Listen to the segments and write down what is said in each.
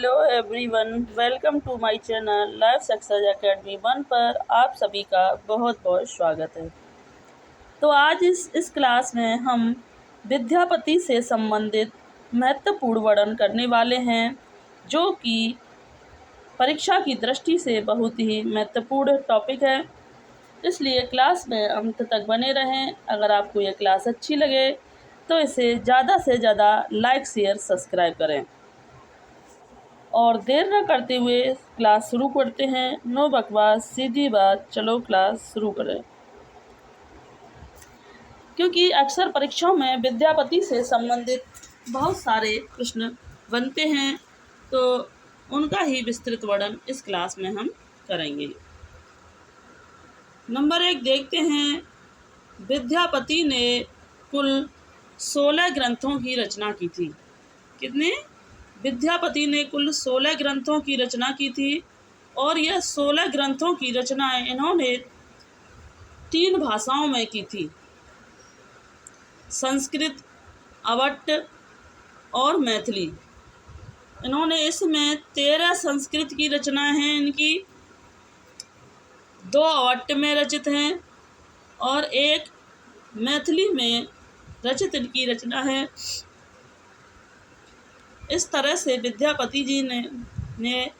Hello everyone, welcome to my channel Life Success Academy 1 पर आप सभी का बहुत बहुत स्वागत है। तो आज इस क्लास में हम विद्यापति से संबंधित महत्वपूर्ण वर्णन करने वाले हैं, जो कि परीक्षा की दृष्टि से बहुत ही महत्वपूर्ण टॉपिक है। इसलिए क्लास में अंत तक बने रहें। अगर आपको यह क्लास अच्छी लगे तो इसे ज़्यादा से ज़्यादा लाइक शेयर सब्सक्राइब करें। और देर न करते हुए क्लास शुरू करते हैं। नो बकवास, सीधी बात, चलो क्लास शुरू करें। क्योंकि अक्सर परीक्षाओं में विद्यापति से संबंधित बहुत सारे प्रश्न बनते हैं, तो उनका ही विस्तृत वर्णन इस क्लास में हम करेंगे। नंबर 1 देखते हैं। विद्यापति ने कुल 16 ग्रंथों की रचना की थी। कितने? विद्यापति ने कुल 16 ग्रंथों की रचना की थी, और यह 16 ग्रंथों की रचनाएं इन्होंने 3 भाषाओं में की थी: संस्कृत, अवट्ट और मैथिली। इन्होंने इसमें 13 संस्कृत की रचनाएं हैं इनकी, 2 अवट्ट में रचित हैं और 1 मैथिली में रचित इनकी रचना है। इस तरह से विद्यापति जी ने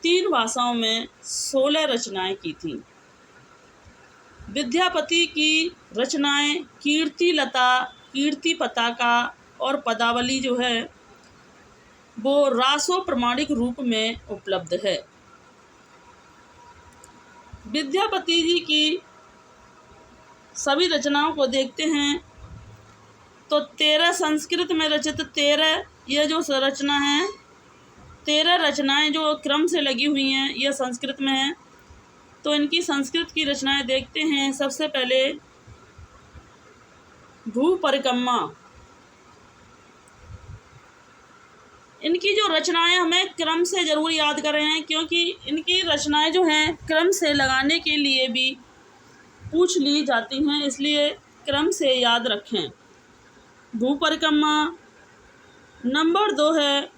3 भाषाओं में 16 रचनाएं की थी। विद्यापति की रचनाएं कीर्ति लता, कीर्ति पताका और पदावली जो है वो रासो प्रमाणिक रूप में उपलब्ध है। विद्यापति जी की सभी रचनाओं को देखते हैं तो 13 संस्कृत में रचित 13 यह जो रचना है, 13 रचनाएं जो क्रम से लगी हुई हैं, यह संस्कृत में है। तो इनकी संस्कृत की रचनाएं देखते हैं। सबसे पहले भू परिक्रमा। इनकी जो रचनाएं हमें क्रम से ज़रूर याद कर रहे हैं, क्योंकि इनकी रचनाएं जो हैं क्रम से लगाने के लिए भी पूछ ली जाती हैं, इसलिए क्रम से याद रखें। भू परिक्रमा। नंबर 2 है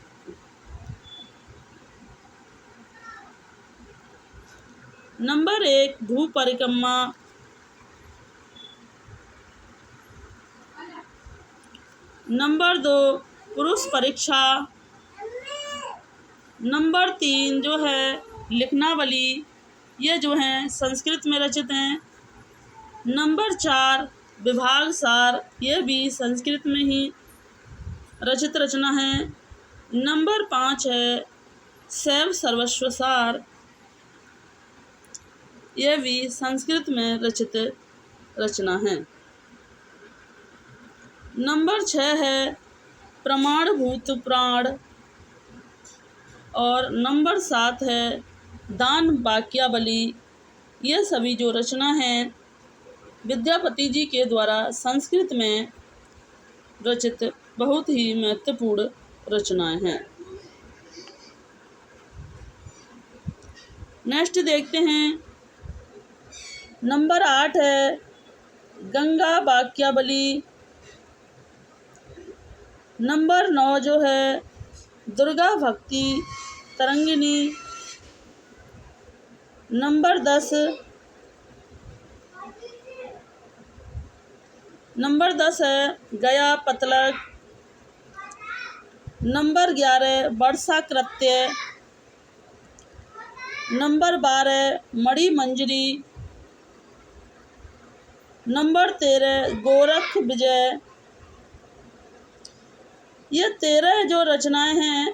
नंबर 1 भू परिक्रमा। नंबर 2 पुरुष परीक्षा। नंबर 3 जो है लिखनावली, ये जो हैं संस्कृत में रचित हैं। नंबर 4 विभाग सार, यह भी संस्कृत में ही रचित रचना है। नंबर 5 है शैव सर्वस्व सार, यह भी संस्कृत में रचित रचना है। नंबर 6 है प्रमाणभूत प्राण, और नंबर 7 है दान वाक्यावली। यह सभी जो रचना हैं विद्यापति जी के द्वारा संस्कृत में रचित बहुत ही महत्वपूर्ण रचनाएं हैं। नेक्स्ट देखते हैं। नंबर 8 है गंगा वाक्यावली। नंबर 9 जो है दुर्गा भक्ति तरंगिणी। नंबर 10 है गया पतलक। नंबर 11 वर्षा कृत्य। नंबर 12 मणि मंजरी। नंबर 13 गोरख विजय। ये 13 जो रचनाएं हैं,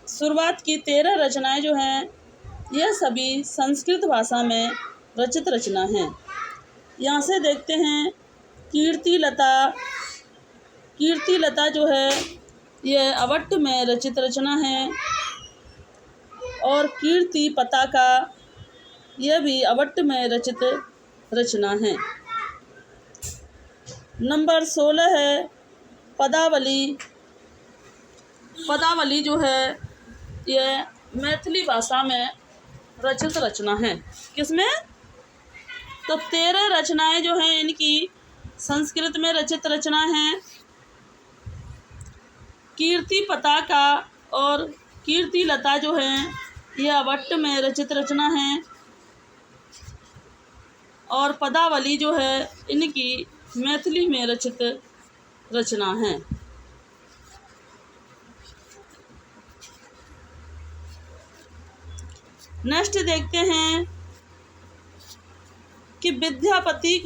शुरुआत की 13 रचनाएं जो हैं, यह सभी संस्कृत भाषा में रचित रचना हैं। यहाँ से देखते हैं कीर्ति लता। कीर्ति लता जो है यह अवट्ट में रचित रचना है, और कीर्ति पताका यह भी अवट्ट में रचित रचना है। नंबर 16 है पदावली। पदावली जो है यह मैथिली भाषा में रचित रचना है। किसमें? तो 13 रचनाएं जो हैं इनकी संस्कृत में रचित रचना हैं। कीर्ति पताका और कीर्ति लता जो है यह अवट्ट में रचित रचना है और पदावली जो है इनकी मैथिली में रचित रचना है। नेक्स्ट देखते हैं कि विद्यापति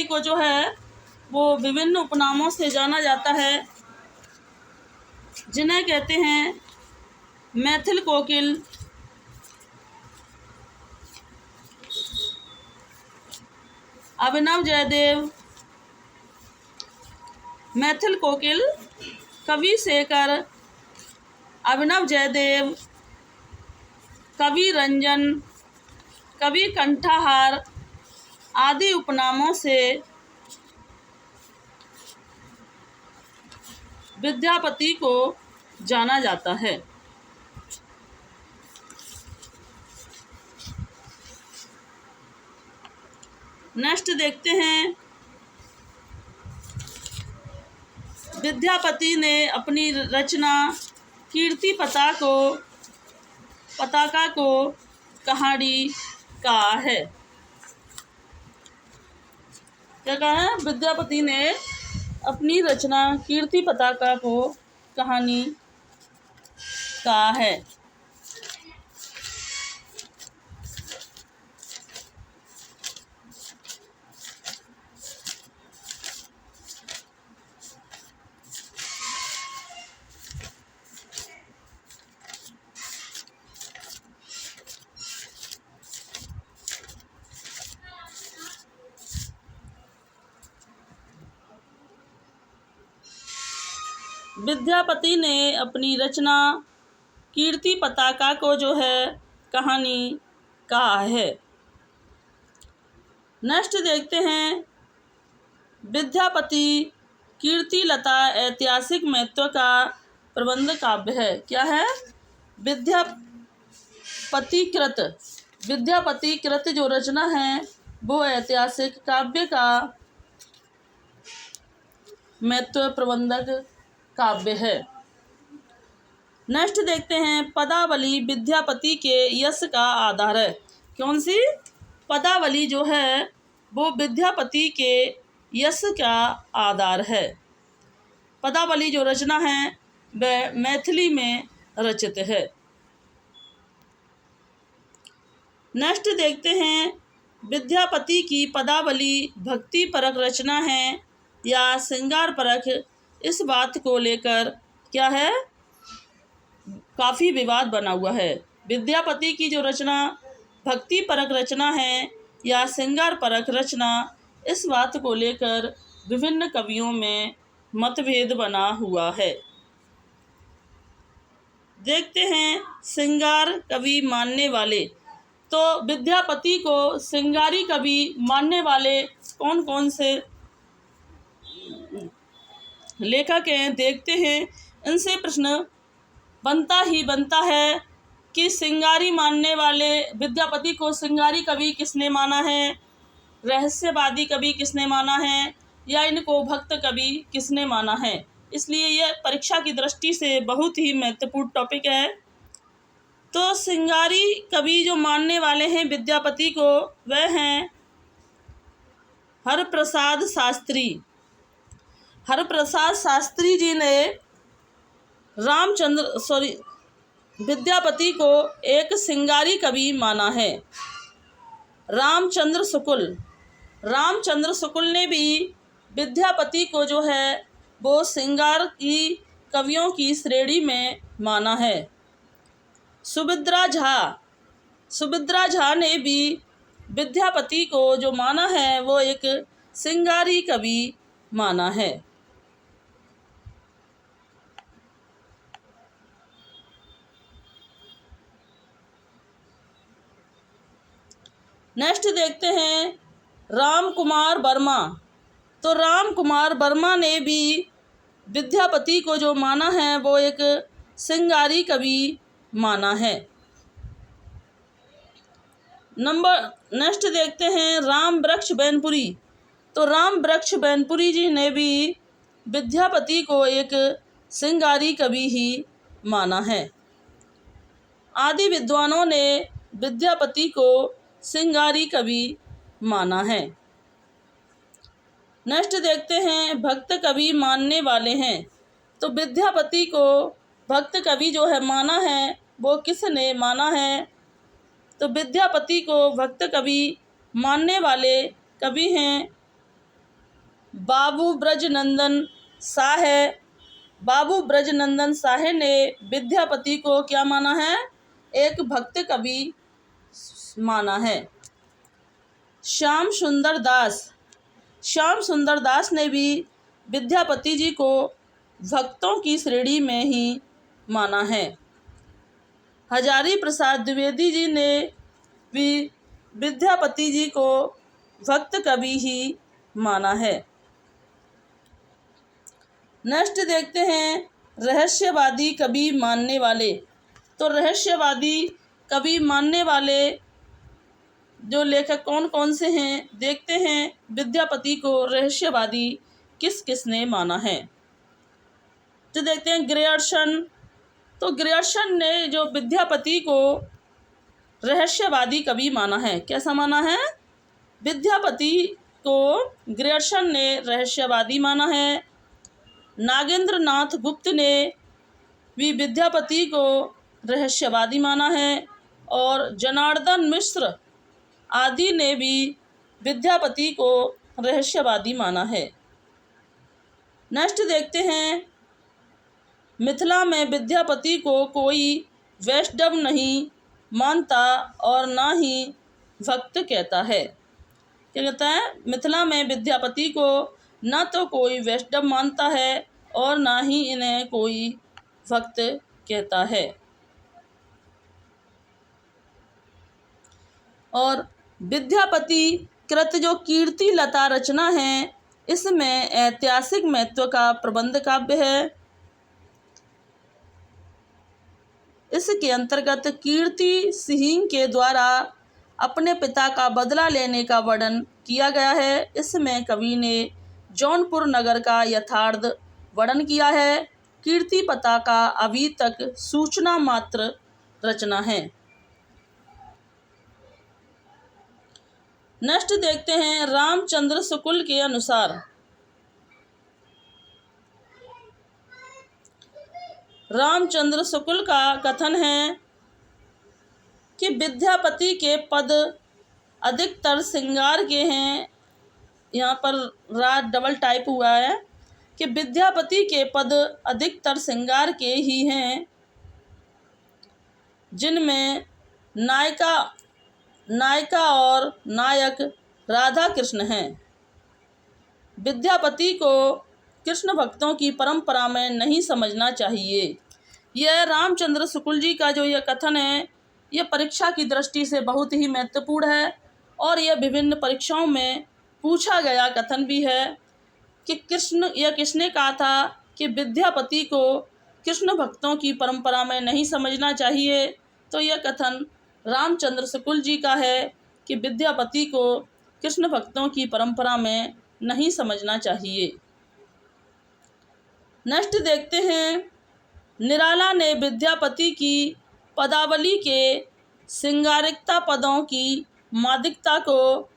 को जो है वो विभिन्न उपनामों से जाना जाता है, जिन्हें कहते हैं मैथिल कोकिल, अभिनव जयदेव, मैथिल कोकिल, कवि शेखर, अभिनव जयदेव, कवि रंजन, कवि कंठाहार आदि उपनामों से विद्यापति को जाना जाता है। नेक्स्ट देखते हैं विद्यापति ने अपनी रचना कीर्ति पताका को कहानी कहा है। क्या कहा है? विद्यापति ने अपनी रचना कीर्ति पताका को कहानी कहा है। विद्यापति ने अपनी रचना कीर्ति पताका को जो है कहानी कहा है। नेक्स्ट देखते हैं विद्यापति कीर्ति लता ऐतिहासिक महत्व का प्रबंध काव्य है। क्या है? विद्यापति कृत जो रचना है वो ऐतिहासिक काव्य का महत्व प्रबंधक काव्य है। नेक्स्ट देखते हैं पदावली विद्यापति के यश का आधार है। कौन सी? पदावली जो है वो विद्यापति के यश का आधार है। पदावली जो रचना है वह मैथिली में रचित है। नेक्स्ट देखते हैं विद्यापति की पदावली भक्ति परक रचना है या श्रृंगार परक। इस बात को लेकर क्या है, काफ़ी विवाद बना हुआ है। विद्यापति की जो रचना भक्ति परक रचना है या श्रृंगार परक रचना, इस बात को लेकर विभिन्न कवियों में मतभेद बना हुआ है। देखते हैं श्रृंगार कवि मानने वाले। तो विद्यापति को श्रृंगारी कवि मानने वाले कौन कौन से लेखक हैं, देखते हैं। इनसे प्रश्न बनता है कि श्रृंगारी मानने वाले विद्यापति को श्रृंगारी कवि किसने माना है, रहस्यवादी कवि किसने माना है, या इनको भक्त कवि किसने माना है। इसलिए यह परीक्षा की दृष्टि से बहुत ही महत्वपूर्ण टॉपिक है। तो श्रृंगारी कवि जो मानने वाले हैं विद्यापति को, वह हैं हरप्रसाद शास्त्री जी ने विद्यापति को एक श्रृंगारी कवि माना है। रामचंद्र शुक्ल ने भी विद्यापति को जो है वो श्रृंगार की कवियों की श्रेणी में माना है। सुभद्रा झा ने भी विद्यापति को जो माना है वो एक श्रृंगारी कवि माना है। नेक्स्ट देखते हैं राम कुमार वर्मा। तो राम कुमार वर्मा ने भी विद्यापति को जो माना है वो एक श्रृंगारी कवि माना है। नेक्स्ट देखते हैं राम वृक्ष बैनपुरी। तो राम वृक्ष बैनपुरी जी ने भी विद्यापति को एक श्रृंगारी कवि ही माना है। आदि विद्वानों ने विद्यापति को श्रृंगारी कवि माना है। नेक्स्ट देखते हैं, भक्त कवि मानने वाले हैं। तो विद्यापति को भक्त कवि जो है माना है, वो किसने माना है? तो विद्यापति को भक्त कवि मानने वाले कवि हैं बाबू ब्रजनंदन शाह। बाबू ब्रजनंदन शाह ने विद्यापति को क्या माना है? एक भक्त कवि माना है। श्याम सुंदर दास ने भी विद्यापति जी को भक्तों की श्रेणी में ही माना है। हजारी प्रसाद द्विवेदी जी ने भी विद्यापति जी को भक्त कवि ही माना है। नेक्स्ट देखते हैं, रहस्यवादी कवि मानने वाले। तो रहस्यवादी कवि मानने वाले जो लेखक कौन कौन से हैं, देखते हैं विद्यापति को रहस्यवादी किस किस ने माना है। तो देखते हैं ग्रियर्सन। तो ग्रियर्सन ने जो विद्यापति को रहस्यवादी कवि माना है। कैसा माना है? विद्यापति को ग्रियर्सन ने रहस्यवादी माना है। नागेंद्र नाथ गुप्त ने भी विद्यापति को रहस्यवादी माना है और जनार्दन मिश्र आदि ने भी विद्यापति को रहस्यवादी माना है। नेक्स्ट देखते हैं, मिथिला में विद्यापति को कोई वैष्णव नहीं मानता और ना ही भक्त कहता है। क्या कहता है? मिथिला में विद्यापति को न तो कोई वैष्णव मानता है और ना ही इन्हें कोई भक्त कहता है। और विद्यापति कृत जो कीर्ति लता रचना है, इसमें ऐतिहासिक महत्व का प्रबंध काव्य है। इसके अंतर्गत कीर्ति सिंह के द्वारा अपने पिता का बदला लेने का वर्णन किया गया है। इसमें कवि ने जौनपुर नगर का यथार्थ वर्णन किया है। कीर्ति पता का अभी तक सूचना मात्र रचना है। नेक्स्ट देखते हैं, रामचंद्र शुक्ल के अनुसार। रामचंद्र शुक्ल का कथन है कि विद्यापति के पद अधिकतर श्रृंगार के हैं। यहाँ पर रात डबल टाइप हुआ है कि विद्यापति के पद अधिकतर श्रृंगार के ही हैं, जिनमें नायिका और नायक राधा कृष्ण हैं। विद्यापति को कृष्ण भक्तों की परंपरा में नहीं समझना चाहिए। यह रामचंद्र शुक्ल जी का जो यह कथन है, यह परीक्षा की दृष्टि से बहुत ही महत्वपूर्ण है और यह विभिन्न परीक्षाओं में पूछा गया कथन भी है कि किसने कहा था कि विद्यापति को कृष्ण भक्तों की परंपरा में नहीं समझना चाहिए। तो यह कथन रामचंद्र शुक्ल जी का है कि विद्यापति को कृष्ण भक्तों की परंपरा में नहीं समझना चाहिए। नेक्स्ट देखते हैं, निराला ने विद्यापति की पदावली के श्रृंगारिकता पदों की मादिकता को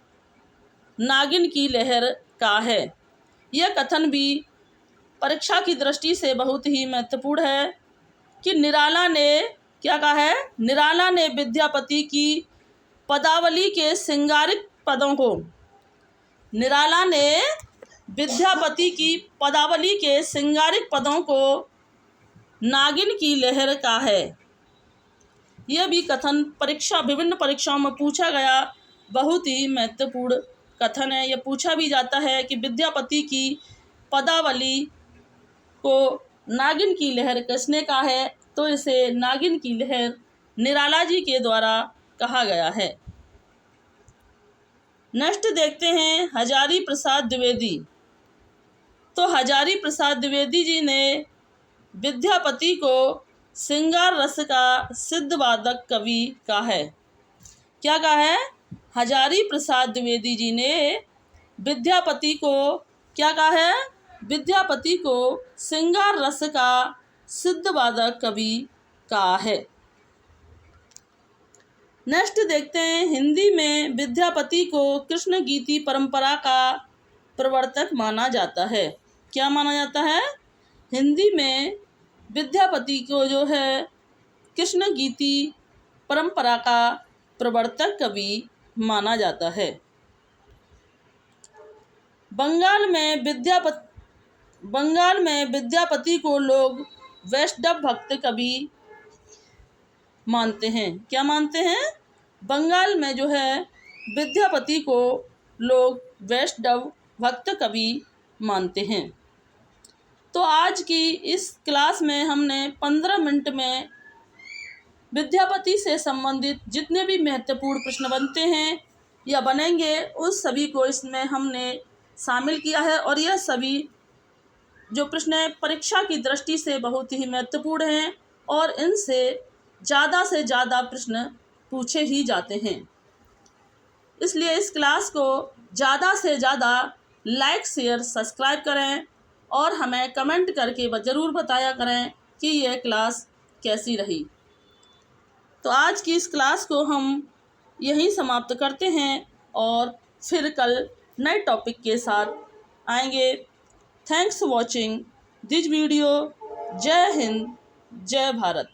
नागिन की लहर का है। यह कथन भी परीक्षा की दृष्टि से बहुत ही महत्वपूर्ण है कि निराला ने क्या कहा है? निराला ने विद्यापति की पदावली के श्रृंगारिक पदों को, निराला ने विद्यापति की पदावली के श्रृंगारिक पदों को नागिन की लहर का है। यह भी कथन विभिन्न परीक्षाओं में पूछा गया बहुत ही महत्वपूर्ण कथन है। यह पूछा भी जाता है कि विद्यापति की पदावली को नागिन की लहर किसने कहा है? तो इसे नागिन की लहर निराला जी के द्वारा कहा गया है। नेक्स्ट देखते हैं, हजारी प्रसाद द्विवेदी। तो हजारी प्रसाद द्विवेदी जी ने विद्यापति को श्रृंगार रस का सिद्धवादक कवि कहा है। क्या कहा है? हजारी प्रसाद द्विवेदी जी ने विद्यापति को क्या कहा है? विद्यापति को श्रृंगार रस का सिद्धवादक कवि का है। नेक्स्ट देखते हैं, हिंदी में विद्यापति को कृष्ण गीति परंपरा का प्रवर्तक माना जाता है। क्या माना जाता है? हिंदी में विद्यापति को जो है कृष्ण गीति परंपरा का प्रवर्तक कवि माना जाता है। बंगाल में विद्यापति को लोग वैष्णव भक्त कवि मानते हैं। क्या मानते हैं? बंगाल में जो है विद्यापति को लोग वैष्णव भक्त कवि मानते हैं। तो आज की इस क्लास में हमने 15 मिनट में विद्यापति से संबंधित जितने भी महत्वपूर्ण प्रश्न बनते हैं या बनेंगे उस सभी को इसमें हमने शामिल किया है, और यह सभी जो प्रश्न हैं परीक्षा की दृष्टि से बहुत ही महत्वपूर्ण हैं और इनसे से ज़्यादा प्रश्न पूछे ही जाते हैं। इसलिए इस क्लास को ज़्यादा से ज़्यादा लाइक, शेयर, सब्सक्राइब करें और हमें कमेंट करके ज़रूर बताया करें कि यह क्लास कैसी रही। तो आज की इस क्लास को हम यहीं समाप्त करते हैं और फिर कल नए टॉपिक के साथ आएंगे। Thanks for watching this video. जय हिंद, जय भारत।